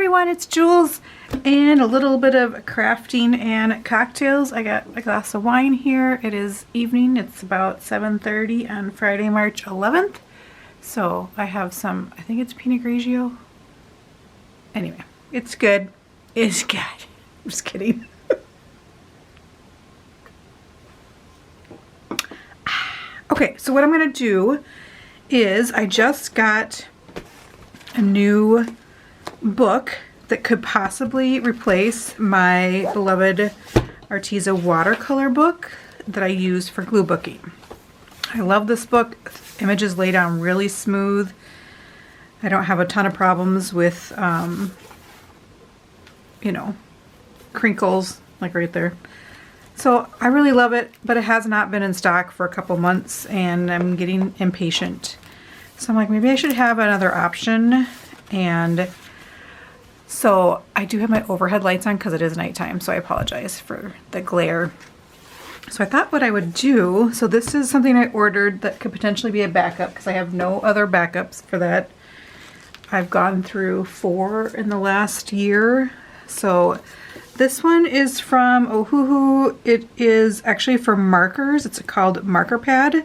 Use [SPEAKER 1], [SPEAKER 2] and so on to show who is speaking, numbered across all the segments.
[SPEAKER 1] everyone, it's Jules and a little bit of crafting and cocktails. I got a glass of wine here. It is evening. It's about 7:30 on Friday, March 11th. So I have some, I think it's Pinot Grigio. Anyway, it's good. It's good. I'm just kidding. Okay, so what I'm going to do is I just got a new book that could possibly replace my beloved Arteza watercolor book that I use for glue booking. I love this book. Images lay down really smooth. I don't have a ton of problems with, you know, crinkles like right there. So I really love it, but it has not been in stock for a couple months and I'm getting impatient. So I'm like, maybe I should have another option. And so I do have my overhead lights on because it is nighttime, so I apologize for the glare. So I thought what I would do, so this is something I ordered that could potentially be a backup because I have no other backups for that. I've gone through 4 in the last year. So this one is from Ohuhu. It is actually for markers. It's called Marker Pad.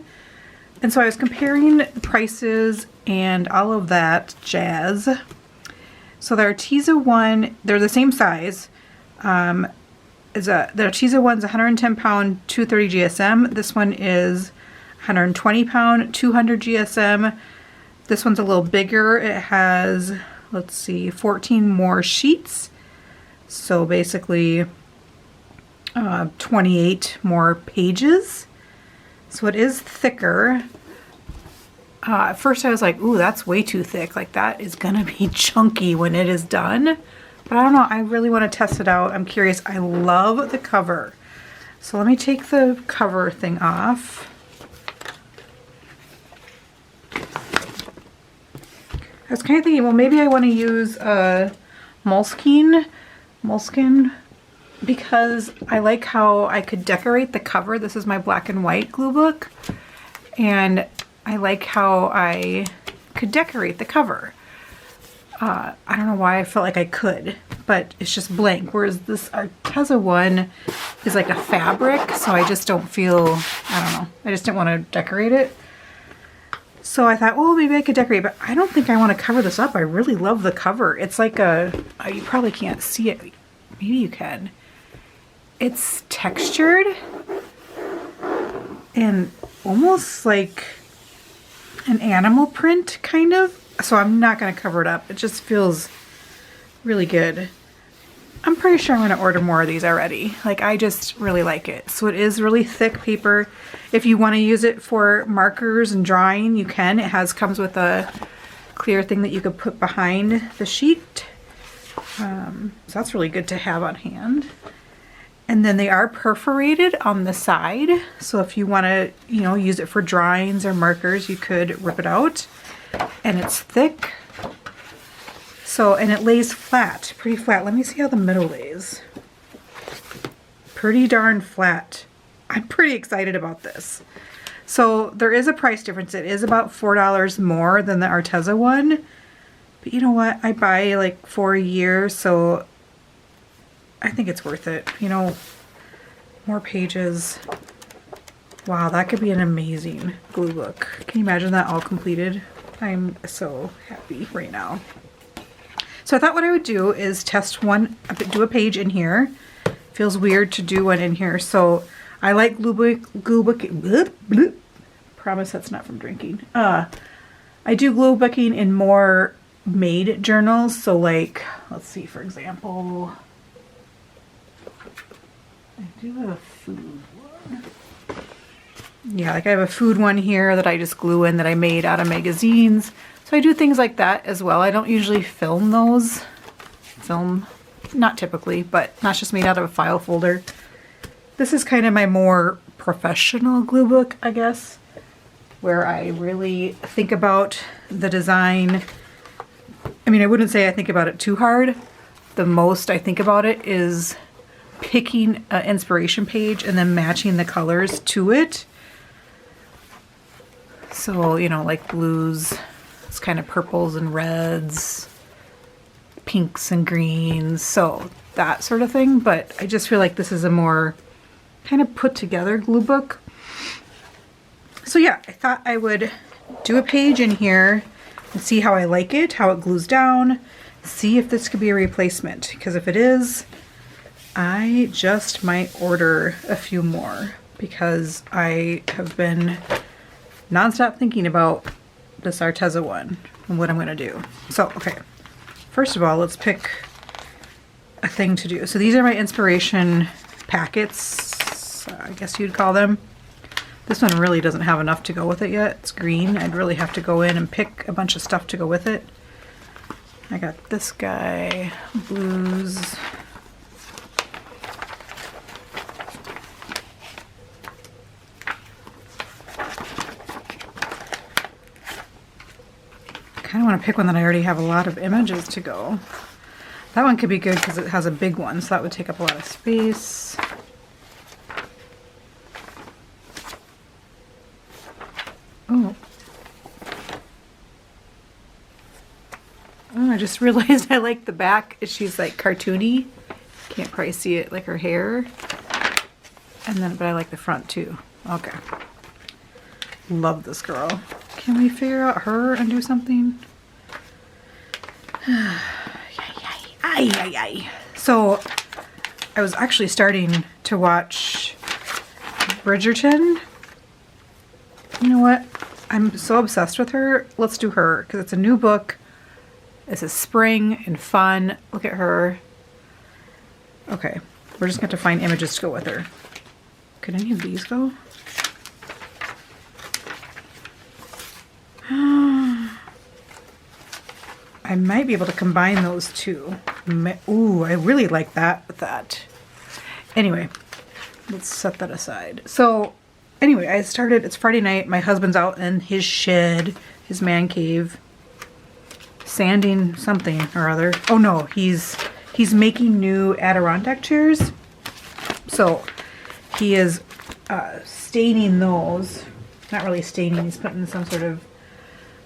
[SPEAKER 1] And so I was comparing the prices and all of that jazz. So the Arteza one, they're the same size. The Arteza one's 110 pound, 230 GSM. This one is 120 pound, 200 GSM. This one's a little bigger. It has, let's see, 14 more sheets. So basically 28 more pages. So it is thicker. At first I was like, ooh, that's way too thick. Like that is gonna be chunky when it is done. But I don't know, I really wanna test it out. I'm curious, I love the cover. So let me take the cover thing off. I was kind of thinking, well, maybe I wanna use Moleskine because I like how I could decorate the cover. This is my black and white glue book. And I like how I could decorate the cover. I don't know why I felt like I could, but it's just blank. Whereas this Arteza one is like a fabric, so I just don't feel, I don't know, I just didn't want to decorate it. So I thought, well, maybe I could decorate, but I don't think I want to cover this up. I really love the cover. It's like a, you probably can't see it. Maybe you can. It's textured and almost like an animal print, kind of. So I'm not going to cover it up. It just feels really good. I'm pretty sure I'm going to order more of these already. Like, I just really like it. So it is really thick paper. If you want to use it for markers and drawing, you can. It comes with a clear thing that you could put behind the sheet. So that's really good to have on hand. And then they are perforated on the side. So if you want to, you know, use it for drawings or markers, you could rip it out. And it's thick. So, and it lays flat, pretty flat. Let me see how the middle lays. Pretty darn flat. I'm pretty excited about this. So there is a price difference. It is about $4 more than the Arteza one. But you know what? I buy like for a year, so I think it's worth it. You know, more pages. Wow, that could be an amazing glue book. Can you imagine that all completed? I'm so happy right now. So I thought what I would do is test one, do a page in here. Feels weird to do one in here. So I like Gluebook. Promise that's not from drinking. I do glue booking in more made journals. So like, let's see, for example, I do have a food one. Yeah, like I have a food one here that I just glue in that I made out of magazines. So I do things like that as well. I don't usually film those. Not typically, but that's just made out of a file folder. This is kind of my more professional glue book, I guess, where I really think about the design. I mean, I wouldn't say I think about it too hard. The most I think about it is picking an inspiration page and then matching the colors to it. So, you know, like blues, it's kind of purples and reds, pinks and greens, so that sort of thing. But I just feel like this is a more kind of put together glue book. So yeah, I thought I would do a page in here and see how I like it, how it glues down, see if this could be a replacement, because if it is, I just might order a few more, because I have been nonstop thinking about this Arteza one and what I'm gonna do. So, okay, first of all, let's pick a thing to do. So these are my inspiration packets, I guess you'd call them. This one really doesn't have enough to go with it yet. It's green. I'd really have to go in and pick a bunch of stuff to go with it. I got this guy, blues. I kind of want to pick one that I already have a lot of images to go. That one could be good because it has a big one, so that would take up a lot of space. Oh. Oh, I just realized I like the back. She's like cartoony. Can't probably see it, like her hair. And then, but I like the front too. Okay. Love this girl. Can we figure out her and do something? So I was actually starting to watch Bridgerton. You know what? I'm so obsessed with her. Let's do her because it's a new book. This is spring and fun. Look at her. Okay, we're just going to have to find images to go with her. Could any of these go? I might be able to combine those two. Ooh, I really like that with that. Anyway, let's set that aside. So anyway, I started, it's Friday night. My husband's out in his shed, his man cave, sanding something or other. Oh no, he's making new Adirondack chairs. So he is staining those. Not really staining, he's putting some sort of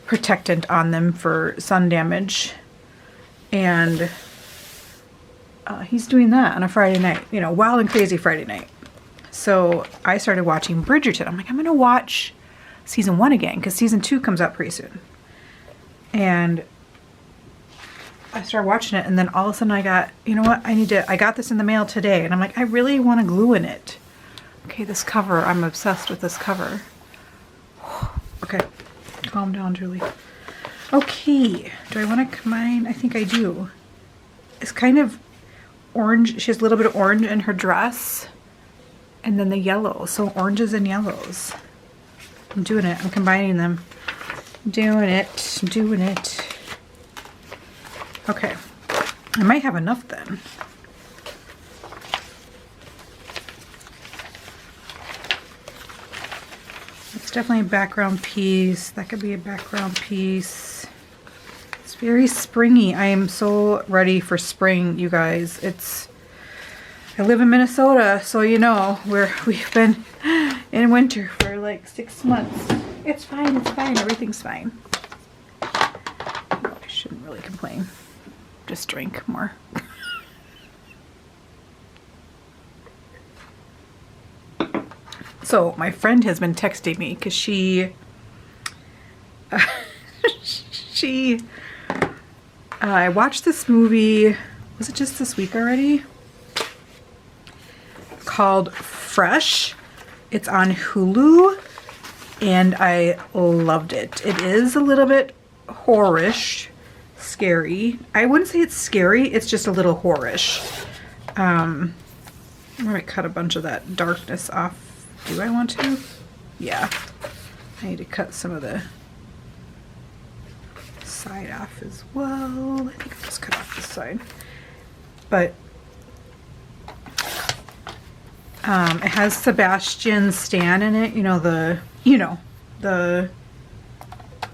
[SPEAKER 1] protectant on them for sun damage. And he's doing that on a Friday night, you know, wild and crazy Friday night. So I started watching Bridgerton. I'm like, I'm gonna watch season 1 again because season 2 comes out pretty soon. And I started watching it, and then all of a sudden I got, you know what, I got this in the mail today, and I'm like, I really want to glue in it. Okay, this cover, I'm obsessed with this cover. Okay, calm down, Julie. Okay, do I want to combine? I think I do. It's kind of orange. She has a little bit of orange in her dress. And then the yellow. So oranges and yellows. I'm doing it. I'm combining them. Doing it. Doing it. Okay. I might have enough then. It's definitely a background piece. That could be a background piece. It's very springy. I am so ready for spring, you guys. I live in Minnesota, so you know, we've been in winter for like 6 months. It's fine, everything's fine. I shouldn't really complain. Just drink more. So my friend has been texting me because I watched this movie, was it just this week already? Called Fresh. It's on Hulu and I loved it. It is a little bit horrorish, scary. I wouldn't say it's scary, it's just a little horrorish. I'm gonna cut a bunch of that darkness off. Do I want to? Yeah. I need to cut some of the side off as well. I think I'll just cut off this side. But it has Sebastian Stan in it. You know, the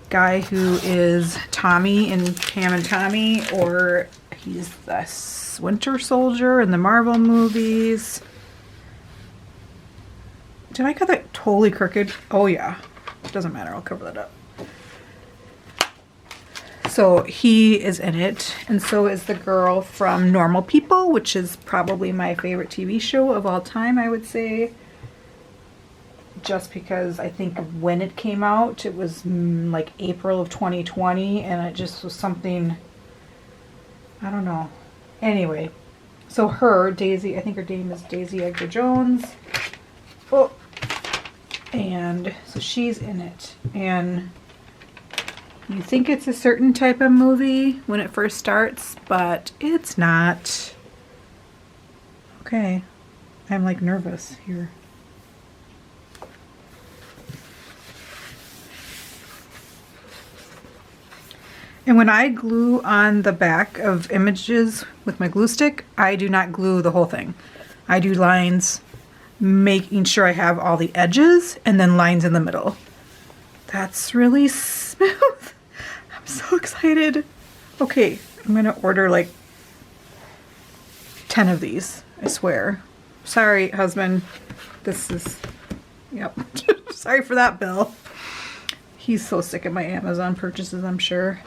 [SPEAKER 1] guy who is Tommy in Pam and Tommy, or he's the Winter Soldier in the Marvel movies. Did I cut that totally crooked? Oh yeah. Doesn't matter. I'll cover that up. So he is in it, and so is the girl from Normal People, which is probably my favorite TV show of all time, I would say. Just because I think when it came out, it was like April of 2020, and it just was something, I don't know. Anyway, so her, Daisy, I think her name is Daisy Edgar Jones. Oh, and so she's in it, and you think it's a certain type of movie when it first starts, but it's not. Okay, I'm like nervous here. And when I glue on the back of images with my glue stick, I do not glue the whole thing. I do lines, making sure I have all the edges, and then lines in the middle. That's really smooth. I'm so excited. Okay, I'm gonna order like 10 of these, I swear. Sorry, husband. This is, yep. Sorry for that bill. He's so sick of my Amazon purchases, I'm sure.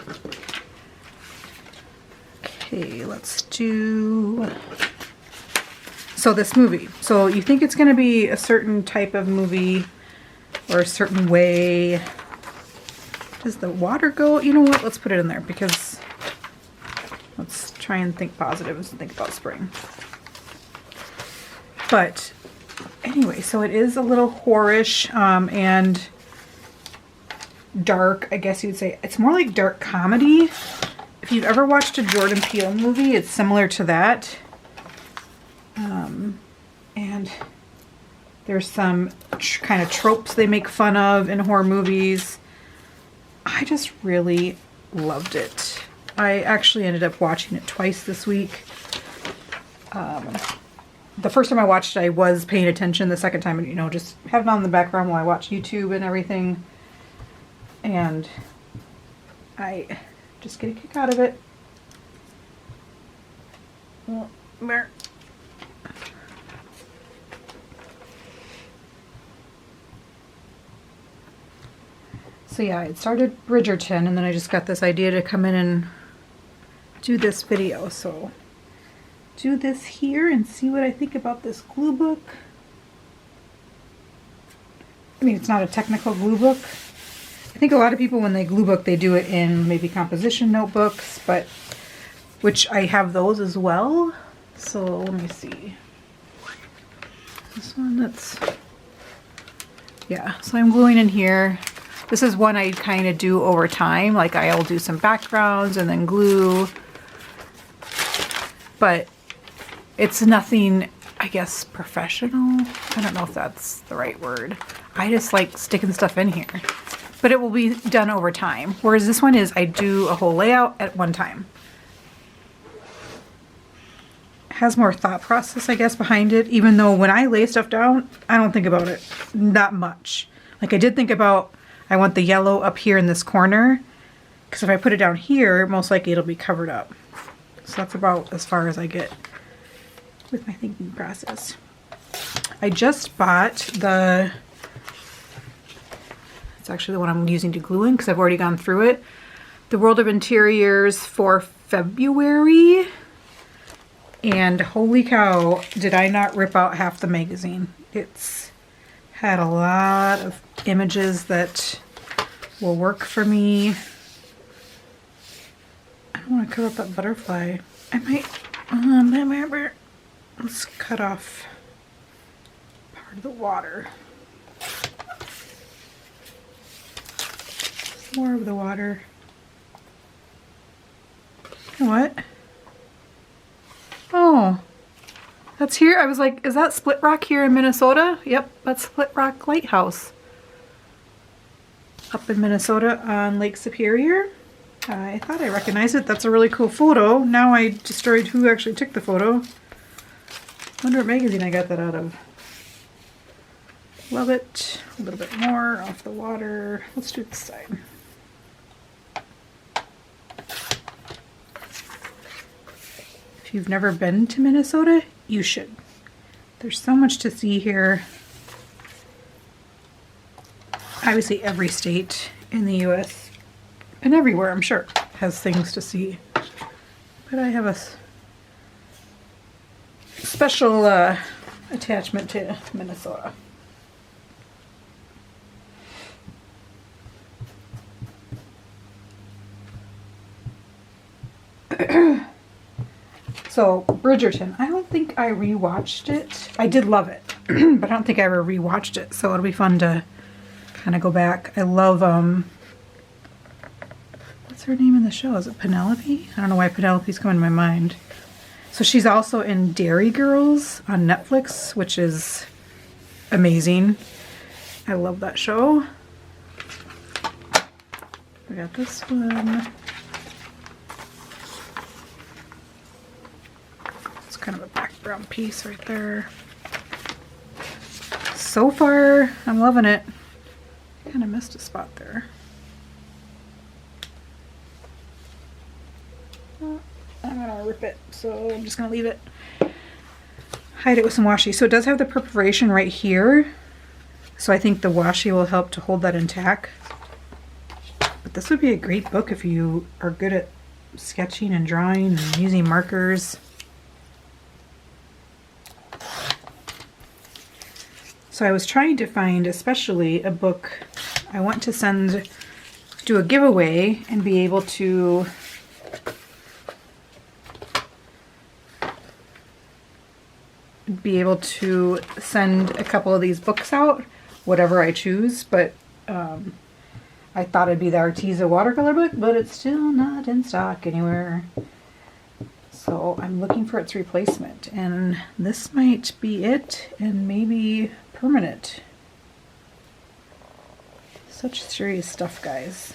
[SPEAKER 1] Okay, let's do... So this movie. So you think it's gonna be a certain type of movie or a certain way. Does the water go? You know what? Let's put it in there because let's try and think positive and think about spring. But anyway, so it is a little horror-ish and dark, I guess you'd say. It's more like dark comedy. If you've ever watched a Jordan Peele movie, it's similar to that. And there's some kind of tropes they make fun of in horror movies. I just really loved it. I actually ended up watching it twice this week. The first time I watched it, I was paying attention. The second time, you know, just have it on in the background while I watch YouTube and everything. And I just get a kick out of it. Well, where? So yeah, I started Bridgerton, and then I just got this idea to come in and do this video. So do this here and see what I think about this glue book. I mean, it's not a technical glue book. I think a lot of people, when they glue book, they do it in maybe composition notebooks, but which I have those as well. So let me see. This one, that's, yeah, so I'm gluing in here. This is one I kind of do over time. Like I'll do some backgrounds and then glue. But it's nothing, I guess, professional. I don't know if that's the right word. I just like sticking stuff in here. But it will be done over time. Whereas this one is I do a whole layout at one time. It has more thought process, I guess, behind it. Even though when I lay stuff down, I don't think about it that much. Like I did think about, I want the yellow up here in this corner, because if I put it down here, most likely it'll be covered up. So that's about as far as I get with my thinking process. I just bought the, it's actually the one I'm using to glue in because I've already gone through it, the World of Interiors for February. And holy cow, did I not rip out half the magazine. It's had a lot of images that will work for me. I don't want to cover up that butterfly. I might, let's cut off part of the water. More of the water. You know what? Oh, that's here. I was like, is that Split Rock here in Minnesota? Yep, that's Split Rock Lighthouse. Up in Minnesota on Lake Superior. I thought I recognized it. That's a really cool photo. Now I destroyed who actually took the photo. Wonder what magazine I got that out of. Love it. A little bit more off the water. Let's do this side. If you've never been to Minnesota, you should. There's so much to see here. Obviously every state in the US and everywhere, I'm sure, has things to see. But I have a special attachment to Minnesota. So, Bridgerton, I don't think I rewatched it. I did love it, but I don't think I ever rewatched it, so it'll be fun to kind of go back. I love, what's her name in the show? Is it Penelope? I don't know why Penelope's coming to my mind. So she's also in Dairy Girls on Netflix, which is amazing. I love that show. We got this one. Kind of a background piece right there. So far, I'm loving it. Kind of missed a spot there. Oh, I'm gonna rip it, so I'm just gonna leave it. Hide it with some washi. So it does have the perforation right here. So I think the washi will help to hold that intact. But this would be a great book if you are good at sketching and drawing and using markers. So I was trying to find especially a book I want to do a giveaway and be able to send a couple of these books out, whatever I choose, but I thought it'd be the Arteza watercolor book, but it's still not in stock anywhere. So I'm looking for its replacement, and this might be it, and maybe permanent. Such serious stuff, guys.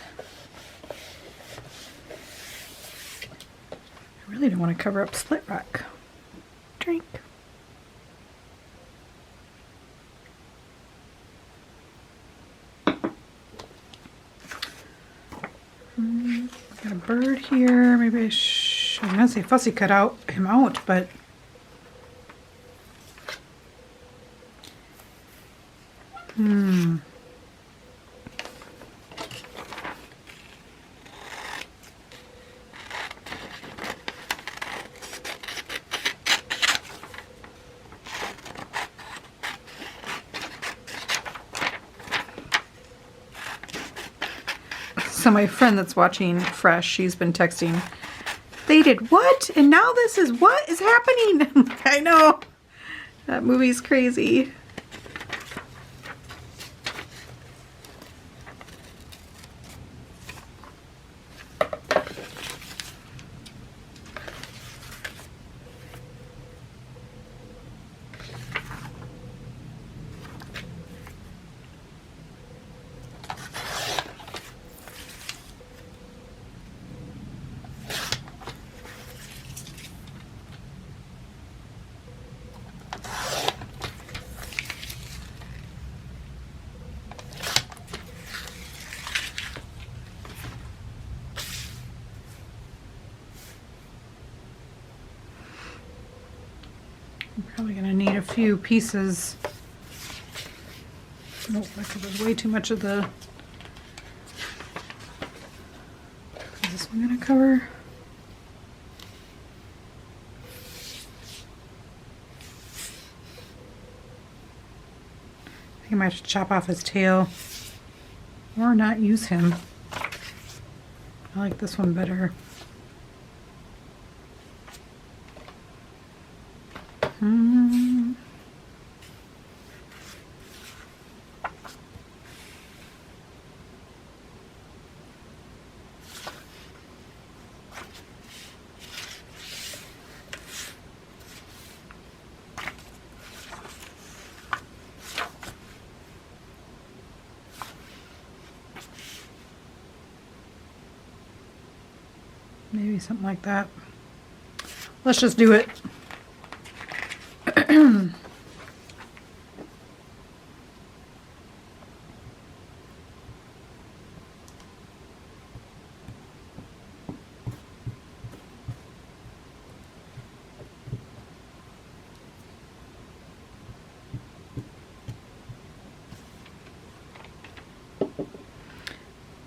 [SPEAKER 1] I really don't want to cover up Split Rock. Drink. Got a bird here. Maybe I'm gonna say fussy cut him out, but So my friend that's watching Fresh, she's been texting, they did what? And now this is what is happening? I know. That movie's crazy. I'm probably going to need a few pieces. Oh, that covers way too much of the... Is this one going to cover? I think I might have to chop off his tail or not use him. I like this one better. Maybe something like that. Let's just do it.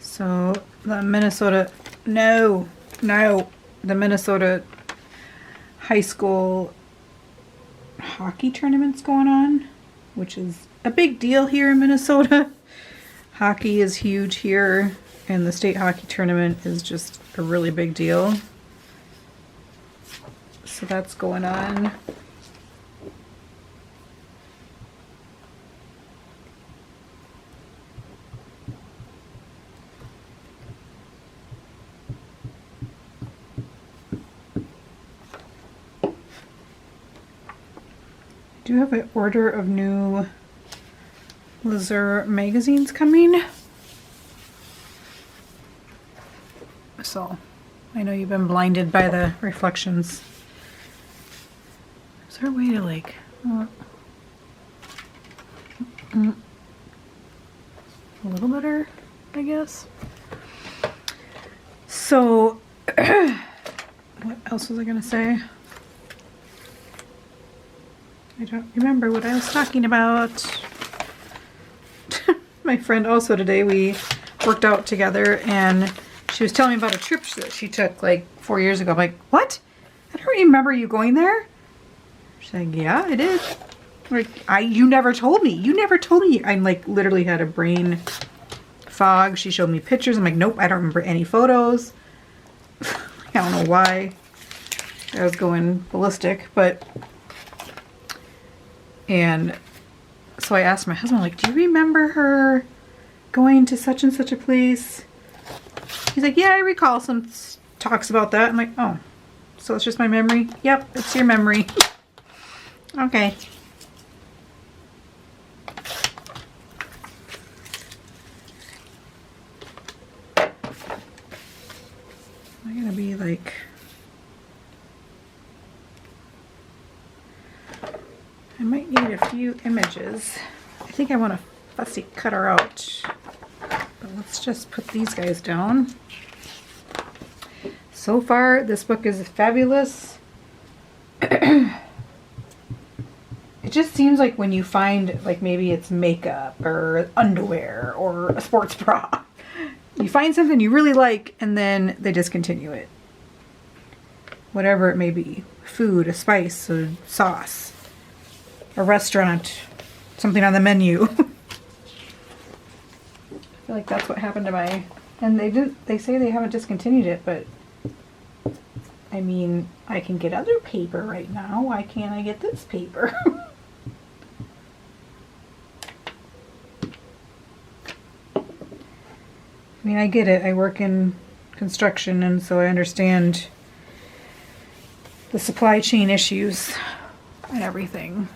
[SPEAKER 1] So the Minnesota No, no. The Minnesota high school hockey tournament's going on, which is a big deal here in Minnesota. Hockey is huge here, and the state hockey tournament is just a really big deal. So that's going on. I do have an order of new Lazur magazines coming. So I know you've been blinded by the reflections. Is there a way to like a little better, I guess? So what else was I gonna say? I don't remember what I was talking about. My friend also today, we worked out together, and she was telling me about a trip that she took like 4 years ago. I'm like, what? I don't remember you going there. She's like, yeah, I did. Like, you never told me. You never told me. I like literally had a brain fog. She showed me pictures. I'm like, nope, I don't remember any photos. I don't know why I was going ballistic, but... And so I asked my husband, like, do you remember her going to such and such a place? He's like, yeah, I recall some talks about that. I'm like, oh, so it's just my memory? Yep, it's your memory. Okay. I'm gonna be like... I might need a few images. I think I want to fussy cut her out. But let's just put these guys down. So far, this book is fabulous. It just seems like when you find, like maybe it's makeup or underwear or a sports bra, you find something you really like and then they discontinue it. Whatever it may be. Food, a spice, a sauce. A restaurant, something on the menu. I feel like that's what happened to my, and they say they haven't discontinued it, but I mean, I can get other paper right now. Why can't I get this paper? I mean, I get it. I work in construction, and so I understand the supply chain issues and everything.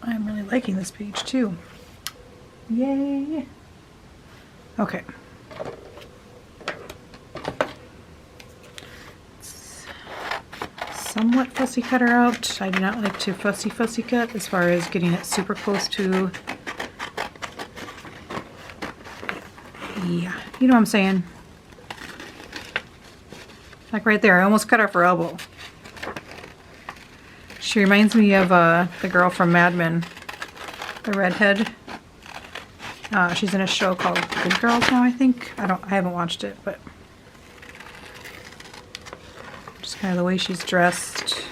[SPEAKER 1] I'm really liking this page too. Yay! Okay. Let's somewhat fussy cut her out. I do not like to fussy cut as far as getting it super close to... Yeah, you know what I'm saying. Like right there, I almost cut off her elbow. She reminds me of the girl from Mad Men, the redhead. She's in a show called Good Girls now, I think. I haven't watched it, but just kind of the way she's dressed.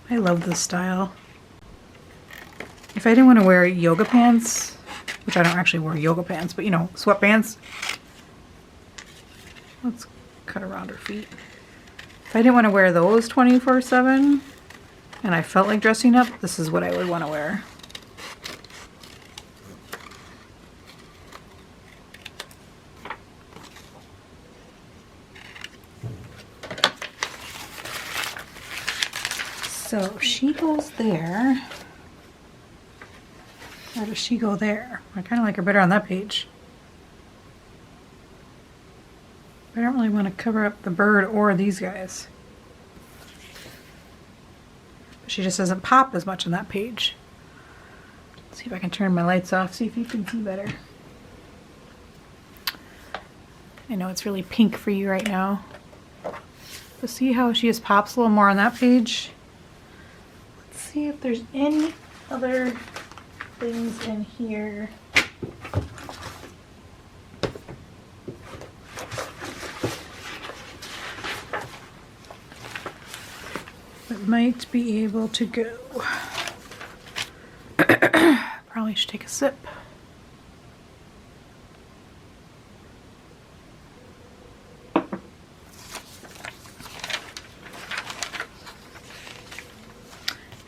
[SPEAKER 1] I love this style. If I didn't want to wear yoga pants, which I don't actually wear yoga pants, but you know, sweatpants. Let's cut around her feet. If I didn't want to wear those 24/7 and I felt like dressing up, this is what I would want to wear. So she goes there. Or does she go there? I kind of like her better on that page. I don't really want to cover up the bird or these guys. She just doesn't pop as much on that page. Let's see if I can turn my lights off, see if you can see better. I know it's really pink for you right now. But see how she just pops a little more on that page? Let's see if there's any other things in here. might be able to go. Probably should take a sip.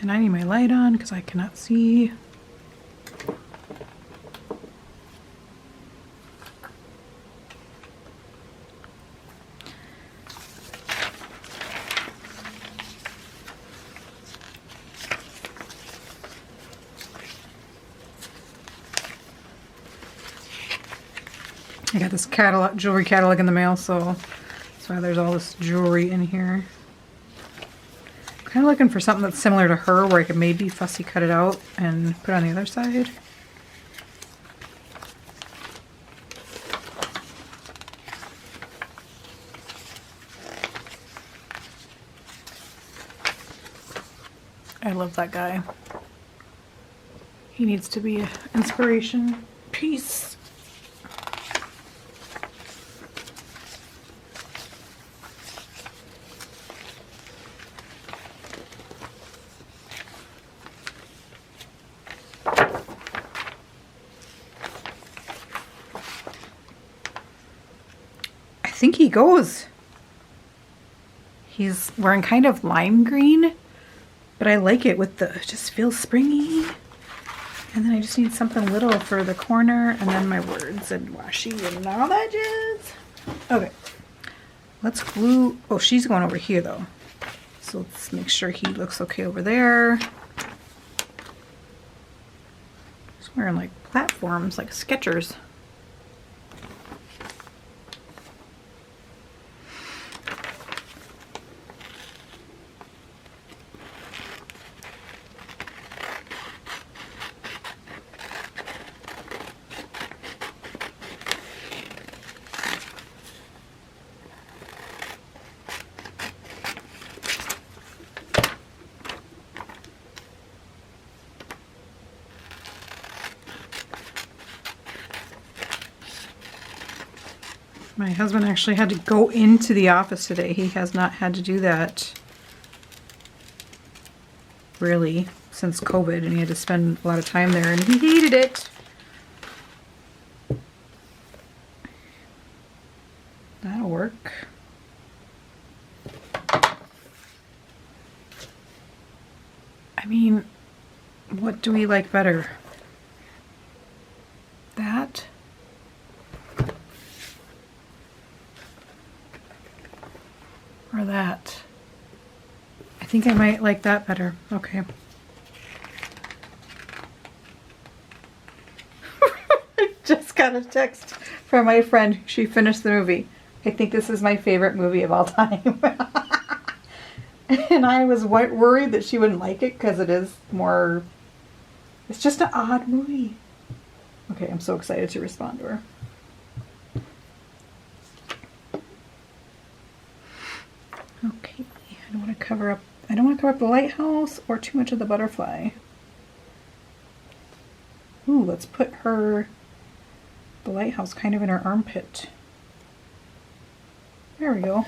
[SPEAKER 1] And I need my light on because I cannot see. I got this catalog, jewelry catalog in the mail, so that's why there's all this jewelry in here. Kind of looking for something that's similar to her, where I could maybe fussy cut it out and put it on the other side. I love that guy. He needs to be an inspiration piece. I think he goes. He's wearing kind of lime green, but I like it with the, it just feels springy. And then I just need something little for the corner, and then my words and washi and all that jazz. Okay, let's glue. Oh, she's going over here though. So let's make sure he looks okay over there. He's wearing like platforms, like Skechers. My husband actually had to go into the office today. He has not had to do that really since COVID, and he had to spend a lot of time there, and he hated it. That'll work. I mean, what do we like better? That? Or that? I think I might like that better. Okay. I just got a text from my friend. She finished the movie. I think this is my favorite movie of all time. And I was worried that she wouldn't like it because it is more... It's just an odd movie. Okay, I'm so excited to respond to her. Okay, I don't want to cover up the lighthouse or too much of the butterfly. Ooh, let's put the lighthouse kind of in her armpit. There we go.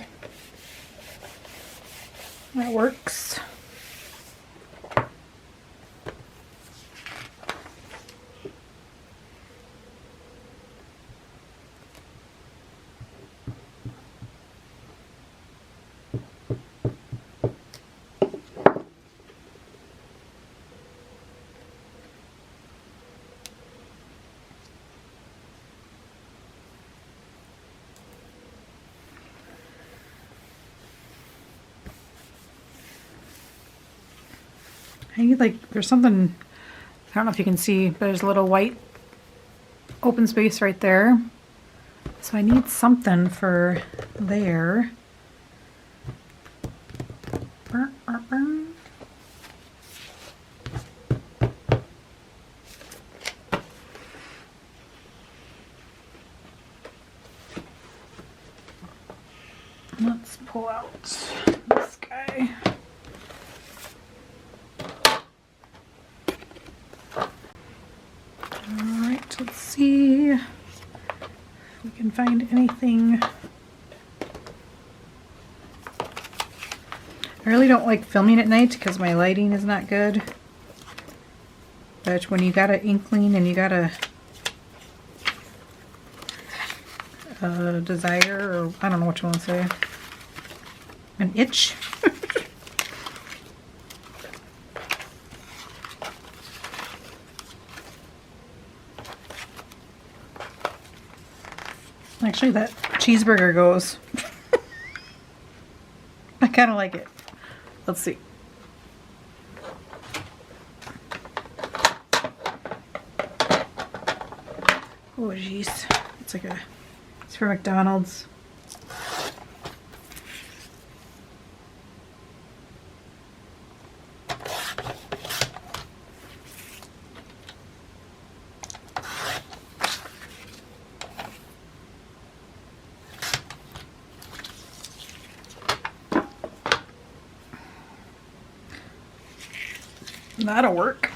[SPEAKER 1] That works. I need there's something, I don't know if you can see, but there's a little white open space right there. So I need something for there. Let's pull out this guy. Alright, let's see if we can find anything. I really don't like filming at night because my lighting is not good. But when you got an inkling and you got a desire, or I don't know what you want to say, an itch. Actually, that cheeseburger goes. I kind of like it. Let's see. Oh, jeez. It's like a... It's for McDonald's. That'll work.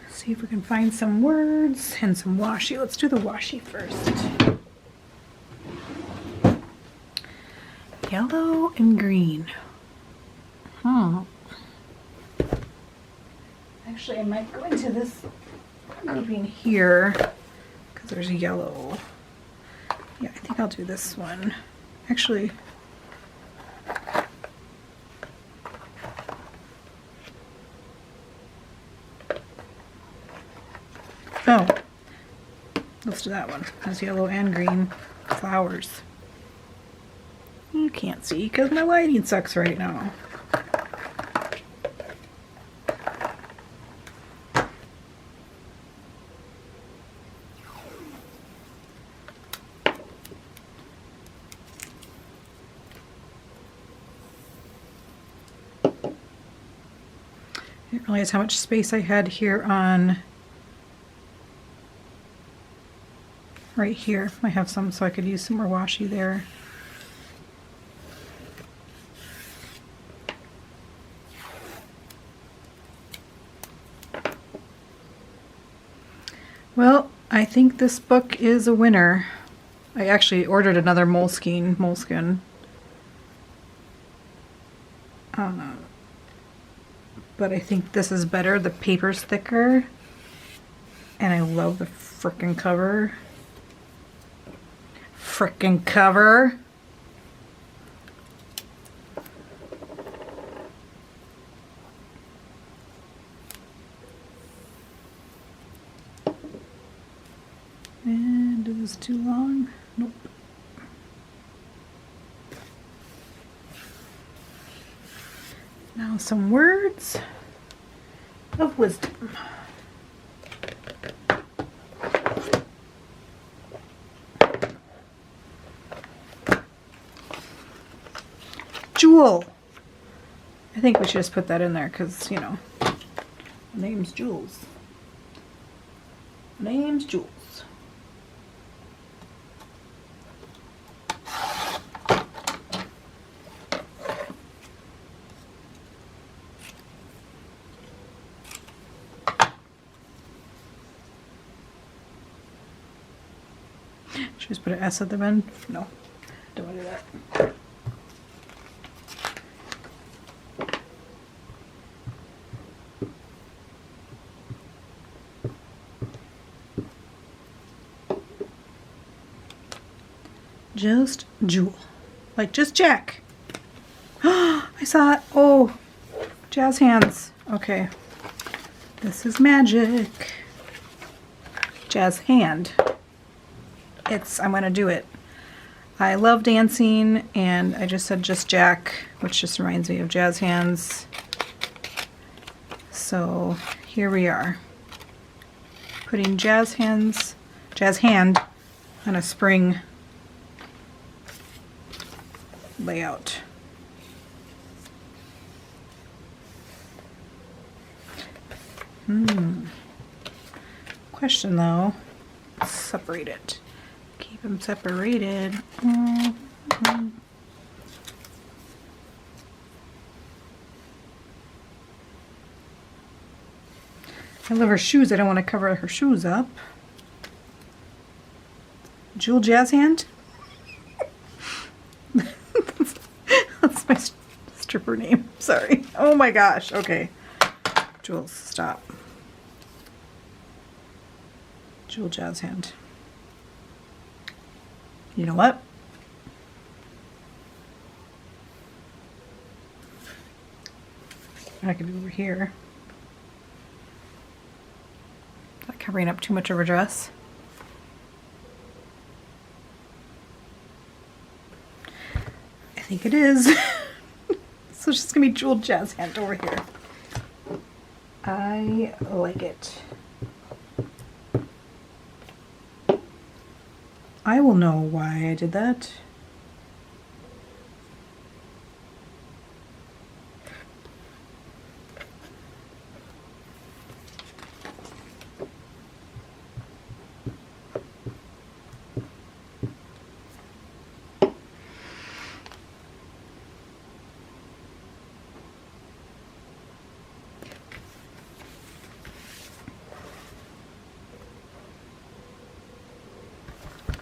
[SPEAKER 1] See if we can find some words and some washi. Let's do the washi first. Yellow and green. Actually, I might go into this grouping here because there's yellow. Yeah, I think I'll do this one. Actually, oh, let's do that one. There's yellow and green flowers. You can't see because my lighting sucks right now. I didn't realize how much space I had here on right here. I have some, so I could use some more washi there. Well, I think this book is a winner. I actually ordered another moleskin. But I think this is better. The paper's thicker. And I love the frickin' cover. Frickin' cover. And is this too long? Nope. Now some words of wisdom. Jewel. I think we should just put that in there because, you know, name's Jules. Name's Jules. Should we just put an S at the end? No, don't want to do that. Just Jewel. Like just Jack. I saw it. Oh, jazz hands. Okay. This is magic. Jazz hand. I'm gonna do it. I love dancing and I just said just Jack, which just reminds me of jazz hands. So here we are. Putting jazz hand on a spring layout. Quite question though. Separate it. Keep them separated. I love her shoes. I don't want to cover her shoes up. Jewel Jazz Hand? That's my stripper name. Sorry. Oh my gosh. Okay. Jules, stop. Jewel Jazz Hand. You know what? I could be over here. Is that covering up too much of her dress? I think it is. So it's just gonna be Jewel Jazz Hand over here. I like it. I will know why I did that.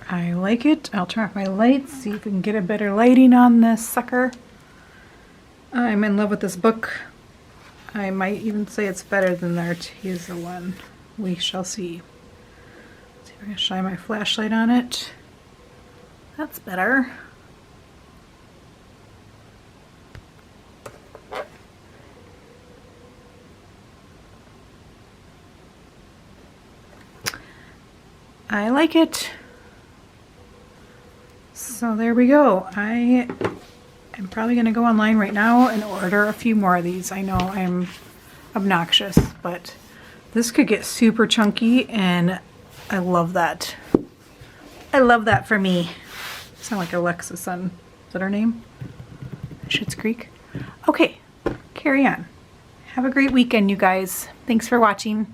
[SPEAKER 1] I like it. I'll turn off my lights, see if we can get a better lighting on this sucker. I'm in love with this book. I might even say it's better than the Arteza one. We shall see. Let's see if I can shine my flashlight on it. That's better. I like it. So there we go. I am probably going to go online right now and order a few more of these. I know I'm obnoxious, but this could get super chunky and I love that. I love that for me. Sound like Alexa's son. Is that her name? Schitt's Creek. Okay, carry on. Have a great weekend, you guys. Thanks for watching.